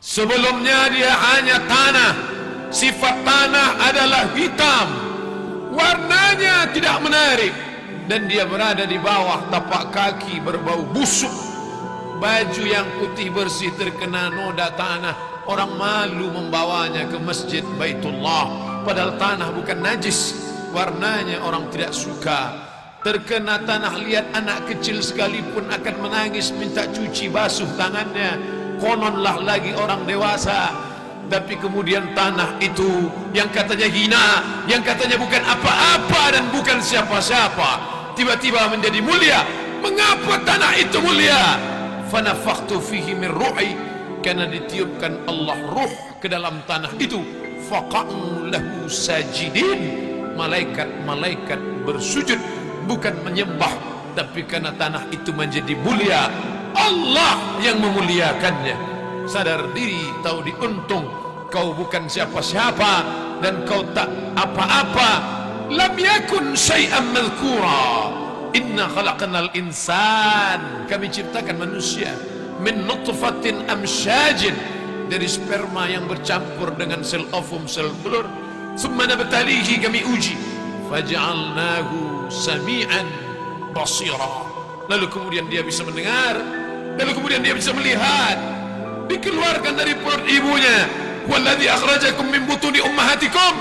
Sebelumnya dia hanya tanah. Sifat tanah adalah hitam, warnanya tidak menarik, dan dia berada di bawah tapak kaki berbau busuk. Baju yang putih bersih terkena noda tanah. Orang malu membawanya ke masjid Baitullah, padahal tanah bukan najis, warnanya orang tidak suka. Terkena tanah, lihat anak kecil sekalipun akan menangis minta cuci basuh tangannya. Kononlah lagi orang dewasa. Tapi kemudian tanah itu yang katanya hina, yang katanya bukan apa-apa dan bukan siapa-siapa, tiba-tiba menjadi mulia. Mengapa tanah itu mulia? Fanafakhtu fihi min ruhi, karena ditiupkan Allah ruh ke dalam tanah itu. Faqa'u lahu sajidin, malaikat-malaikat bersujud, bukan menyembah, tapi karena tanah itu menjadi mulia, Allah yang memuliakannya. Sadar diri, tahu diuntung, kau bukan siapa-siapa dan kau tak apa-apa. Lam yakun syai'an madhkura. Inna khalaqnal insan, kami ciptakan manusia min nutfatin amsyajin, dari sperma yang bercampur dengan sel ovum, sel telur. Summa nabtalihi, kami uji. Faj'alnahu sami'an basira, lalu kemudian dia bisa mendengar, lalu kemudian dia bisa melihat. Dikeluarkan dari perut ibunya. Walladzi akhrajakum min butuni ummahatikum,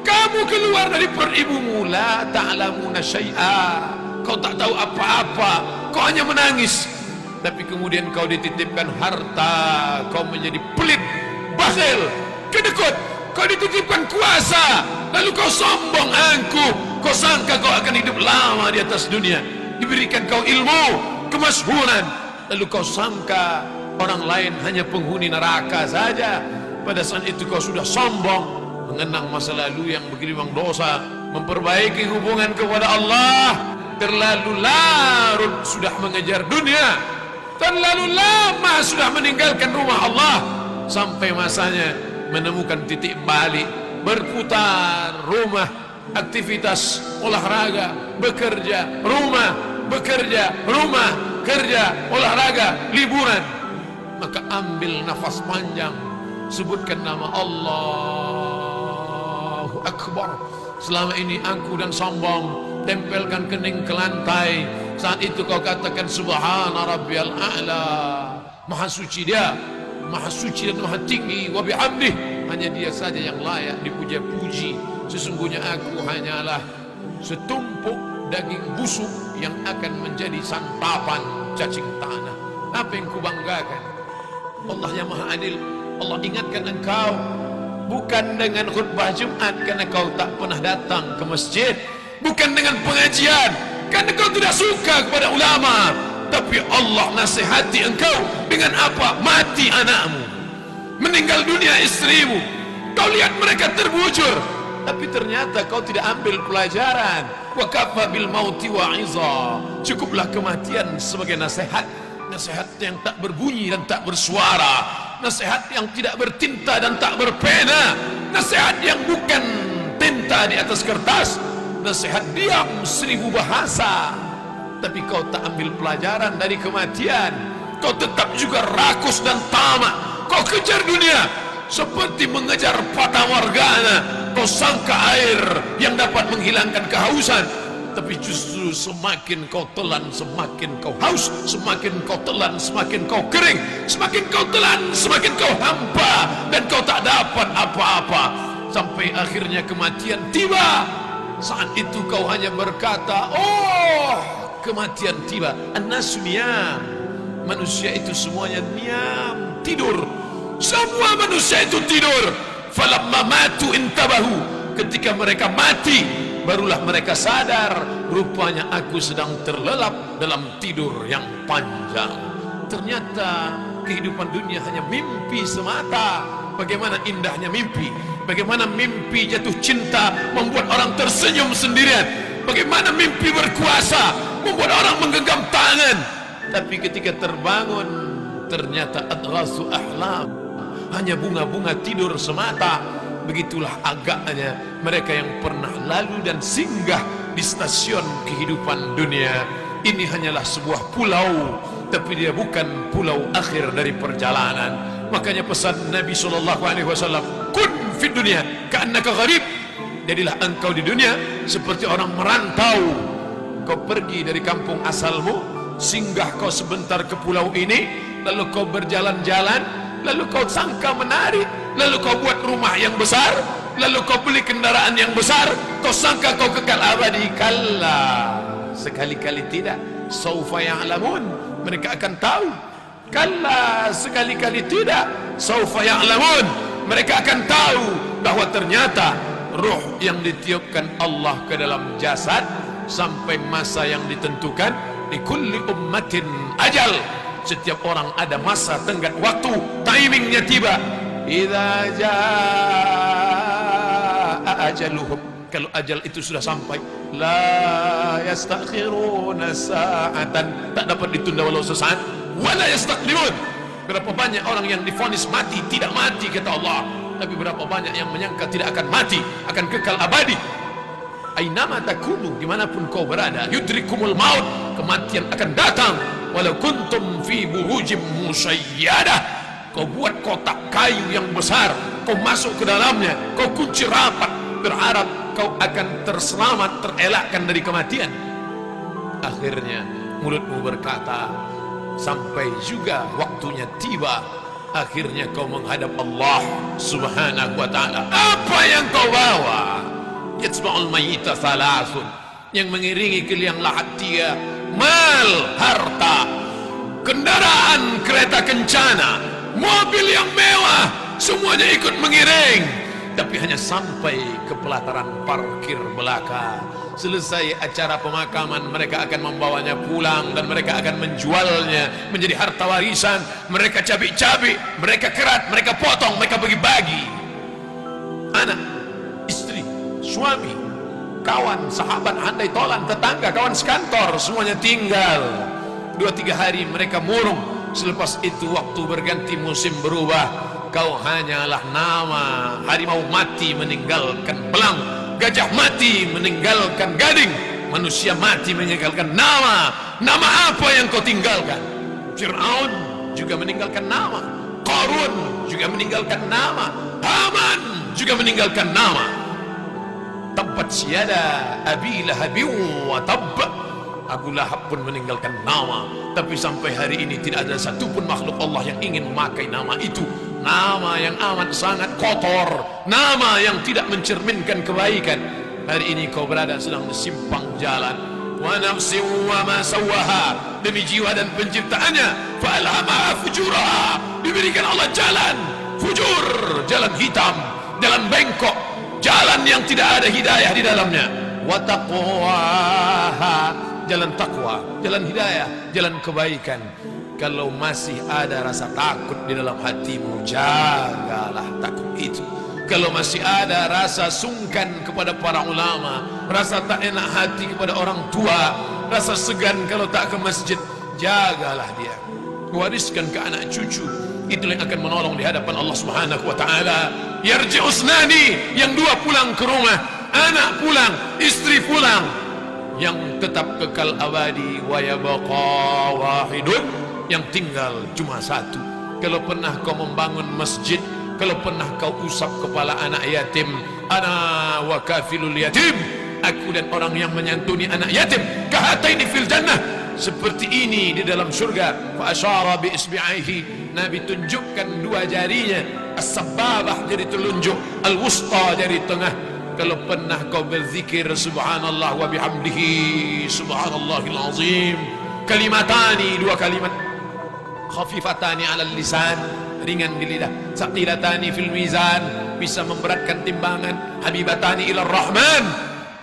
kamu keluar dari perut ibumu. La ta'lamuna syai'a, kau tak tahu apa-apa, kau hanya menangis. Tapi kemudian kau dititipkan harta, kau menjadi pelit, bakhil, kedekut. Kau dititipkan kuasa, lalu kau sombong, angkuh. Kau sangka kau akan hidup lama di atas dunia. Diberikan kau ilmu, kemasyhuran, lalu kau sangka orang lain hanya penghuni neraka saja. Pada saat itu kau sudah sombong, mengenang masa lalu yang bergelimang dosa, memperbaiki hubungan kepada Allah. Terlalu larut sudah mengejar dunia, terlalu lama sudah meninggalkan rumah Allah, sampai masanya menemukan titik balik, berputar rumah, aktivitas olahraga, bekerja, rumah, bekerja, rumah, kerja, olahraga, liburan. Maka ambil nafas panjang, sebutkan nama Allahu Akbar. Selama ini angkuh dan sombong, tempelkan kening ke lantai. Saat itu kau katakan subhana rabbiyal a'la, maha suci dia, maha suci dan maha tinggi. Wa bihamdih, hanya dia saja yang layak dipuja-puji. Sesungguhnya aku hanyalah setumpuk daging busuk yang akan menjadi santapan cacing tanah. Apa yang kubanggakan? Allah yang maha adil. Allah ingatkan engkau bukan dengan khutbah Jumat karena kau tak pernah datang ke masjid, bukan dengan pengajian karena kau tidak suka kepada ulama, tapi Allah nasihati engkau dengan apa? Mati anakmu, meninggal dunia istrimu, kau lihat mereka terbujur, tapi ternyata kau tidak ambil pelajaran. Wa kafa bil mauti wa'iza, cukuplah kematian sebagai nasihat. Nasihat yang tak berbunyi dan tak bersuara, nasihat yang tidak bertinta dan tak berpena, nasihat yang bukan tinta di atas kertas, nasihat diam 1000 bahasa. Tapi kau tak ambil pelajaran dari kematian, kau tetap juga rakus dan tamak. Kau kejar dunia seperti mengejar fata morgana. Kau sangka air yang dapat menghilangkan kehausan, tapi justru semakin kau telan semakin kau haus, semakin kau telan semakin kau kering, semakin kau telan semakin kau hampa, dan kau tak dapat apa-apa sampai akhirnya kematian tiba. Saat itu kau hanya berkata, oh kematian tiba. An-nasu niyam, manusia itu semuanya niam, tidur. Semua manusia itu tidur. Falamma matu intabahu, ketika mereka mati barulah mereka sadar, rupanya aku sedang terlelap dalam tidur yang panjang. Ternyata kehidupan dunia hanya mimpi semata. Bagaimana indahnya mimpi, bagaimana mimpi jatuh cinta membuat orang tersenyum sendirian, bagaimana mimpi berkuasa membuat orang menggenggam tangan. Tapi ketika terbangun ternyata adghasu ahlam, hanya bunga-bunga tidur semata. Begitulah agaknya mereka yang pernah lalu dan singgah di stasiun kehidupan dunia. Ini hanyalah sebuah pulau, tapi dia bukan pulau akhir dari perjalanan. Makanya pesan Nabi SAW, kun fid dunya ka'annaka gharib. Jadilah engkau di dunia seperti orang merantau. Kau pergi dari kampung asalmu, singgah kau sebentar ke pulau ini, lalu kau berjalan-jalan, lalu kau sangka menarik, lalu kau buat rumah yang besar, lalu kau beli kendaraan yang besar, kau sangka kau kekal abadi. Kalla, sekali-kali tidak. Saufa ya'lamun, mereka akan tahu. Kalla, sekali-kali tidak. Saufa ya'lamun, mereka akan tahu bahwa ternyata ruh yang ditiupkan Allah ke dalam jasad sampai masa yang ditentukan. Di kulli ummatin ajal, setiap orang ada masa tenggat waktu, timingnya tiba. Idza jaa ajaluhum, kalau ajal itu sudah sampai, la yastakhiruna sa'atan, tak dapat ditunda walau sesaat, wala yastaqdimun. Berapa banyak orang yang divonis mati, tidak mati kata Allah, tapi berapa banyak yang menyangka tidak akan mati, akan kekal abadi. Ainama takunu, dimanapun kau berada, yudrikumul maut, kematian akan datang. Walau kuntum fi burujim musayyadah, kau buat kotak kayu yang besar, kau masuk ke dalamnya, kau kunci rapat, berharap kau akan terselamat, terelakkan dari kematian. Akhirnya mulutmu berkata, sampai juga waktunya tiba. Akhirnya kau menghadap Allah Subhanahu wa ta'ala. Apa yang kau bawa? Yatsba'ul mayyita thalathun, yang mengiringi ke liang lahat tiga: mal, harta, kendaraan, kereta kencana, mobil yang mewah, semuanya ikut mengiring. Tapi hanya sampai ke pelataran parkir belaka. Selesai acara pemakaman, mereka akan membawanya pulang dan mereka akan menjualnya menjadi harta warisan. Mereka cabik-cabik, mereka kerat, mereka potong, mereka bagi-bagi. Anak, istri, suami, kawan, sahabat, handai tolan, tetangga, kawan sekantor, semuanya tinggal. 2-3 hari mereka murung. Selepas itu waktu berganti, musim berubah. Kau hanyalah nama. Harimau mati meninggalkan belang, gajah mati meninggalkan gading, manusia mati meninggalkan nama. Nama apa yang kau tinggalkan? Fir'aun juga meninggalkan nama, Qarun juga meninggalkan nama, Haman juga meninggalkan nama. Tabbat syada Abi Lahabin wa tabb, Abu Lahab pun meninggalkan nama. Tapi sampai hari ini tidak ada satupun makhluk Allah yang ingin memakai nama itu. Nama yang amat sangat kotor, nama yang tidak mencerminkan kebaikan. Hari ini kau berada sedang di simpang jalan. Wa nafsin wa ma sawaha, demi jiwa dan penciptaannya. Fa alhamaha fujuraha, diberikan Allah jalan fujur, jalan hitam, jalan bengkok, jalan yang tidak ada hidayah di dalamnya. Wa taqwaha, jalan takwa, jalan hidayah, jalan kebaikan. Kalau masih ada rasa takut di dalam hatimu, jagalah takut itu. Kalau masih ada rasa sungkan kepada para ulama, rasa tak enak hati kepada orang tua, rasa segan kalau tak ke masjid, jagalah dia. Wariskan ke anak cucu. Itulah yang akan menolong di hadapan Allah Subhanahu wa ta'ala. Yarji usnani, yang dua pulang ke rumah, anak pulang, istri pulang. Yang tetap kekal abadi, wa yabqa wahidun, yang tinggal cuma satu. Kalau pernah kau membangun masjid, kalau pernah kau usap kepala anak yatim, ana wa kafilul yatim, aku dan orang yang menyantuni anak yatim, kahataini fil jannah, seperti ini di dalam surga. Fa asyara bi isbi'aihi, Nabi tunjukkan dua jarinya, as-sababah jari telunjuk, al-wusta jari tengah. Kalau pernah kau berzikir subhanallah wa bihamdihi subhanallahil azim, kalimatani, dua kalimat, khafifatani alal lisan, ringan di lidah, saqilatani fil mizan, bisa memberatkan timbangan, habibatani ilar rahman,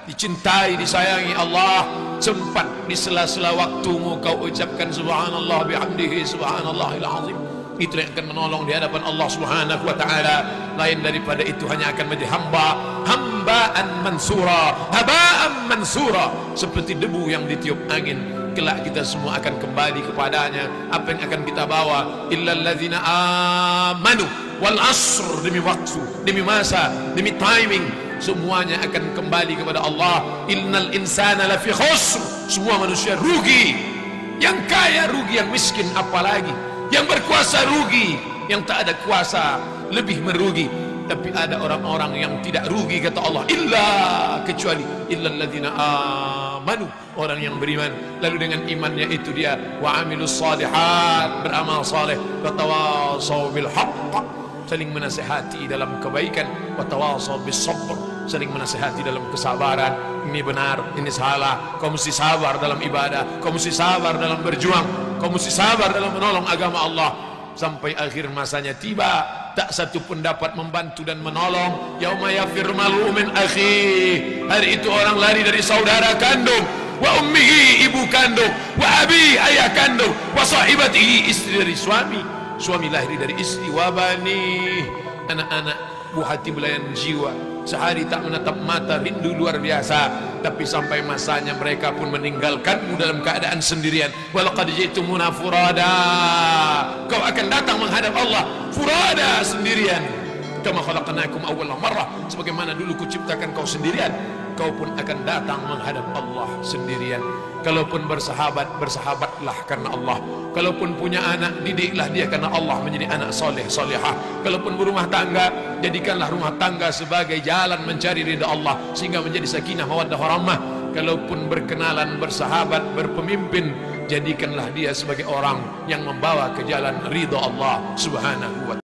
dicintai, disayangi Allah. Sempat di sela-sela waktumu kau ucapkan subhanallah bihamdihi subhanallahil azim. Itu yang akan menolong di hadapan Allah Subhanahu wa ta'ala. Lain daripada itu hanya akan menjadi hamba, hambaan mansura, habaan mansura, seperti debu yang ditiup angin. Kelak kita semua akan kembali kepadanya. Apa yang akan kita bawa? Illal ladzina amanu wal asr, demi waktu, demi masa, demi timing, semuanya akan kembali kepada Allah. Innal insana lafi khusr, semua manusia rugi. Yang kaya rugi, yang miskin apalagi, yang berkuasa rugi, yang tak ada kuasa lebih merugi. Tapi ada orang-orang yang tidak rugi kata Allah, kecuali illal ladzina amanu, orang yang beriman. Lalu dengan imannya itu dia wa amilus shalihat, beramal saleh, wa tawassaw bil haqq, saling menasihati dalam kebaikan, wa tawassaw bis sabr, saling menasihati dalam kesabaran. Ini benar, ini salah, kau mesti sabar dalam ibadah, kau mesti sabar dalam berjuang, kau mesti sabar dalam menolong agama Allah. Sampai akhir masanya tiba, tak satu pun dapat membantu dan menolong. Yauma yafirru mar'u min akhihi, hari itu orang lari dari saudara kandung, wa ummihi, ibu kandung, wa abi, ayah kandung, wa sahibatihi, istri dari suami, suami lahir dari istri, wa bani, anak-anak, buah hati belayan jiwa. Sehari tak menatap mata, rindu luar biasa. Tapi sampai masanya mereka pun meninggalkanmu dalam keadaan sendirian. Walaqad ji'tumuna furada, kau akan datang menghadap Allah furada, sendirian. Kama khalaqnakum awwala marrah, sebagaimana dulu kuciptakan kau sendirian, kau pun akan datang menghadap Allah sendirian. Kalaupun bersahabat, bersahabatlah karena Allah. Kalaupun punya anak, didiklah dia karena Allah menjadi anak soleh, solehah. Kalaupun berumah tangga, jadikanlah rumah tangga sebagai jalan mencari ridha Allah, sehingga menjadi sakinah mawaddah warahmah. Kalaupun berkenalan, bersahabat, berpemimpin, jadikanlah dia sebagai orang yang membawa ke jalan ridha Allah subhanahu wa ta'ala.